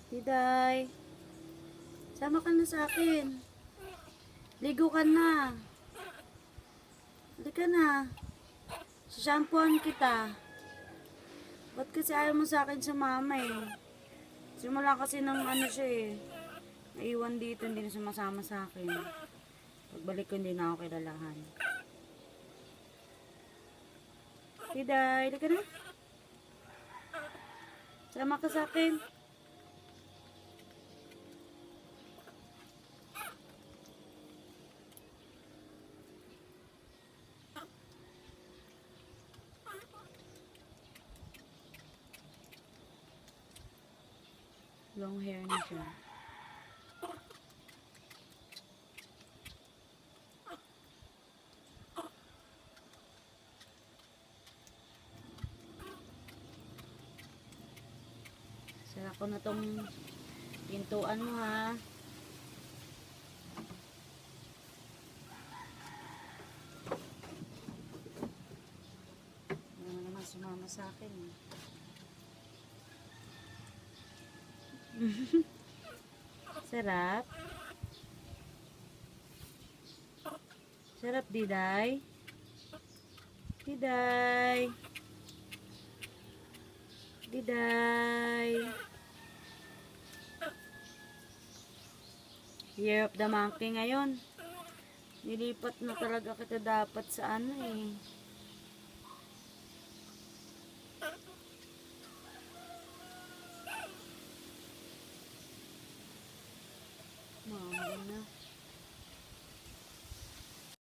Diday, sama ka na sa akin. Ligo ka na. Halika na. Shampooan kita. Ba't kasi ayaw mo sa akin sumama eh? Simula kasi ng ano siya eh. Naiwan dito, hindi na sumasama sa akin. Pagbalik ko, hindi na ako kilalahan. Diday, halika na. Sama ka sa akin. Long hair na siya. Sara ko na tong pintuan mo ha. Ano naman sumama sa akin eh. Sarap. Sarap, Diday. Diday. Diday. Year of the monkey ngayon. Nilipat na talaga kita dapat sa ano eh.